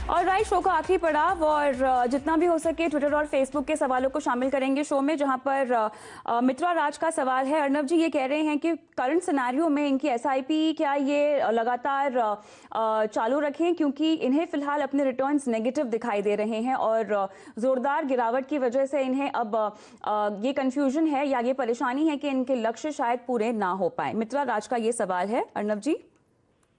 और right, show का आखिरी पड़ाव और जितना भी हो सके ट्विटर और फेसबुक के सवालों को शामिल करेंगे शो में, जहां पर मित्रा राज का सवाल है। अर्नब जी ये कह रहे हैं कि करंट सिनेरियो में इनकी एसआईपी क्या ये लगातार चालू रखें, क्योंकि इन्हें फिलहाल अपने रिटर्न्स नेगेटिव दिखाई दे रहे हैं और जोरदार गिरावट की वजह से इन्हें अब ये कंफ्यूजन है या ये परेशानी है कि इनके लक्ष्य शायद पूरे ना हो पाए। मित्रा राज का ये सवाल है। अर्नब जी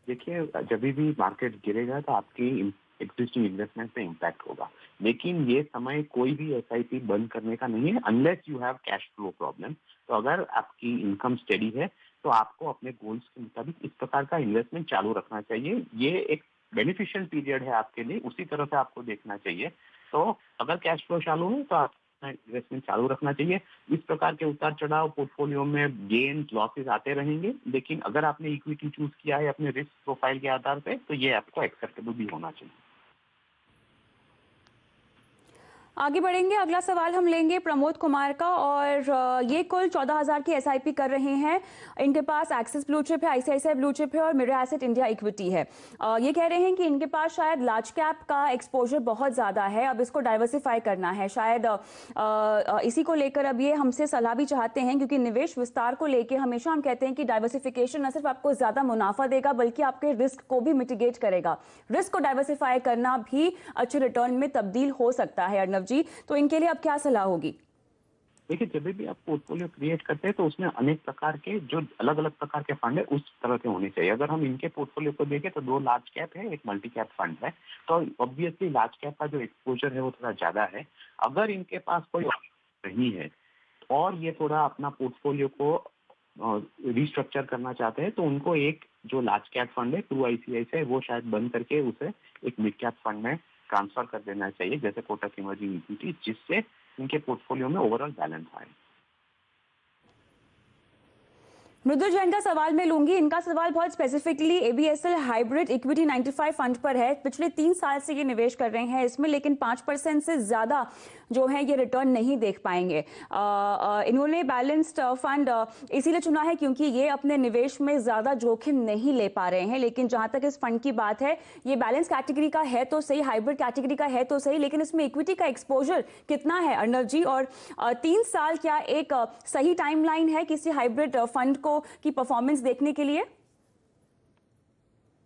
देखिए, जब भी मार्केट गिरेगा तो आपकी एग्जिस्टिंग इन्वेस्टमेंट पे इम्पैक्ट होगा, लेकिन ये समय कोई भी एसआईपी बंद करने का नहीं है unless you have cash flow problem. तो अगर आपकी इनकम स्टेडी है तो आपको अपने गोल्स के मुताबिक इस प्रकार का इन्वेस्टमेंट चालू रखना चाहिए। ये एक बेनिफिशियल पीरियड है आपके लिए, उसी तरह से आपको देखना चाहिए। तो अगर कैश फ्लो चालू है तो आप इन्वेस्टमेंट चालू रखना चाहिए। इस प्रकार के उतार चढ़ाव पोर्टफोलियो में गेन लॉसेस आते रहेंगे, लेकिन अगर आपने इक्विटी चूज किया है अपने रिस्क प्रोफाइल के आधार पे तो ये आपको एक्सेप्टेबल भी होना चाहिए। आगे बढ़ेंगे। अगला सवाल हम लेंगे प्रमोद कुमार का, और ये कुल 14,000 की एसआईपी कर रहे हैं। इनके पास एक्सिस ब्लू चिप है, आईसीआईसीआई ब्लू चिप है और मिरर एसेट इंडिया इक्विटी है। ये कह रहे हैं कि इनके पास शायद लार्ज कैप का एक्सपोजर बहुत ज़्यादा है, अब इसको डाइवर्सिफाई करना है। शायद इसी को लेकर अब ये हमसे सलाह भी चाहते हैं, क्योंकि निवेश विस्तार को लेकर हमेशा हम कहते हैं कि डाइवर्सिफिकेशन न सिर्फ आपको ज़्यादा मुनाफा देगा बल्कि आपके रिस्क को भी मिटिगेट करेगा। रिस्क को डाइवर्सिफाई करना भी अच्छे रिटर्न में तब्दील हो सकता है। अर्नब जी, तो इनके लिए अब क्या सलाह होगी? देखिए, जब भी आप पोर्टफोलियो क्रिएट करते हैं तो उसमें अनेक प्रकार के जो अलग अलग प्रकार के फंड है उस तरह के होने चाहिए। अगर हम इनके पोर्टफोलियो को देखें तो 2 लार्ज कैप है, एक मल्टी कैप फंड है। तो ऑब्वियसली लार्ज कैप का जो एक्सपोजर है वो थोड़ा ज्यादा है। अगर इनके पास कोई नहीं है और ये थोड़ा अपना पोर्टफोलियो को रिस्ट्रक्चर करना चाहते हैं तो उनको एक जो लार्ज कैप फंड है थ्रू आईसीआईसीआई वो शायद बंद करके उसे एक मिड कैप फंड में ट्रांसफर कर देना चाहिए, जैसे कोटक इमर्जिंग इक्विटी, जिससे इनके पोर्टफोलियो में ओवरऑल बैलेंस आए। मृदुल जैन का सवाल मैं लूंगी। इनका सवाल बहुत specifically ABSL hybrid equity 95 fund पर है। पिछले 3 साल से ये निवेश कर रहे हैं इसमें, लेकिन 5% से ज्यादा जो है ये रिटर्न नहीं देख पाएंगे। इन्होंने बैलेंस्ड फंड इसीलिए चुना है क्योंकि ये अपने निवेश में ज्यादा जोखिम नहीं ले पा रहे हैं। लेकिन जहां तक इस फंड की बात है, ये बैलेंस कैटेगरी का है तो सही, हाइब्रिड कैटेगरी का है तो सही, लेकिन इसमें इक्विटी का एक्सपोजर कितना है अर्नब जी? और 3 साल क्या एक सही टाइमलाइन है किसी हाइब्रिड फंड को की परफॉर्मेंस देखने के लिए?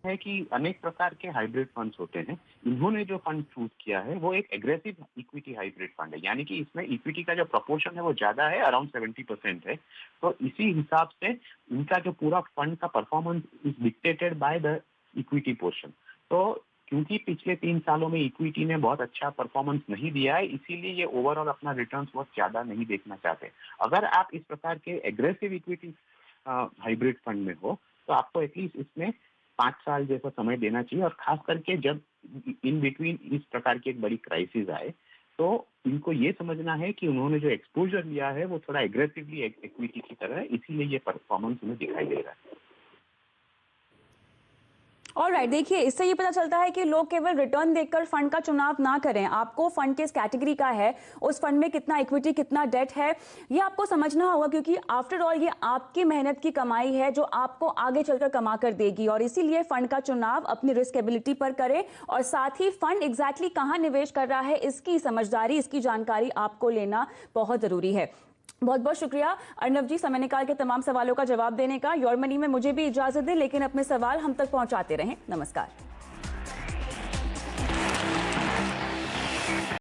है कि अनेक प्रकार के हाइब्रिड फंड्स होते हैं। इन्होंने जो फंड चूज किया है वो एक एग्रेसिव इक्विटी हाइब्रिड फंड है, यानी कि इसमें इक्विटी का जो प्रोपोर्शन है वो ज्यादा है, अराउंड 70% है। तो इसी हिसाब से इनका जो पूरा फंड का performance is dictated by the equity portion. तो क्योंकि पिछले 3 सालों में इक्विटी ने बहुत अच्छा परफॉर्मेंस नहीं दिया है, इसीलिए ये ओवरऑल अपना रिटर्न्स बहुत ज्यादा नहीं देखना चाहते। अगर आप इस प्रकार के एग्रेसिव इक्विटी हाइब्रिड फंड में हो तो आपको एटलीस्ट इसमें 5 साल जैसा समय देना चाहिए, और खास करके जब इन बिटवीन इस प्रकार की एक बड़ी क्राइसिस आए तो इनको ये समझना है कि उन्होंने जो एक्सपोजर लिया है वो थोड़ा एग्रेसिवली इक्विटी की तरह है, इसीलिए ये परफॉर्मेंस उन्हें दिखाई दे रहा है। ऑलराइट, देखिए इससे ये पता चलता है कि लोग केवल रिटर्न देखकर फंड का चुनाव ना करें। आपको फंड किस कैटेगरी का है, उस फंड में कितना इक्विटी कितना डेट है, ये आपको समझना होगा, क्योंकि आफ्टर ऑल ये आपकी मेहनत की कमाई है जो आपको आगे चलकर कमा कर देगी। और इसीलिए फंड का चुनाव अपनी रिस्क एबिलिटी पर करें, और साथ ही फंड एग्जैक्टली कहाँ निवेश कर रहा है इसकी समझदारी, इसकी जानकारी आपको लेना बहुत जरूरी है। बहुत बहुत शुक्रिया अर्नब जी, समय निकाल के तमाम सवालों का जवाब देने का। योर मनी में मुझे भी इजाजत दें, लेकिन अपने सवाल हम तक पहुंचाते रहें। नमस्कार।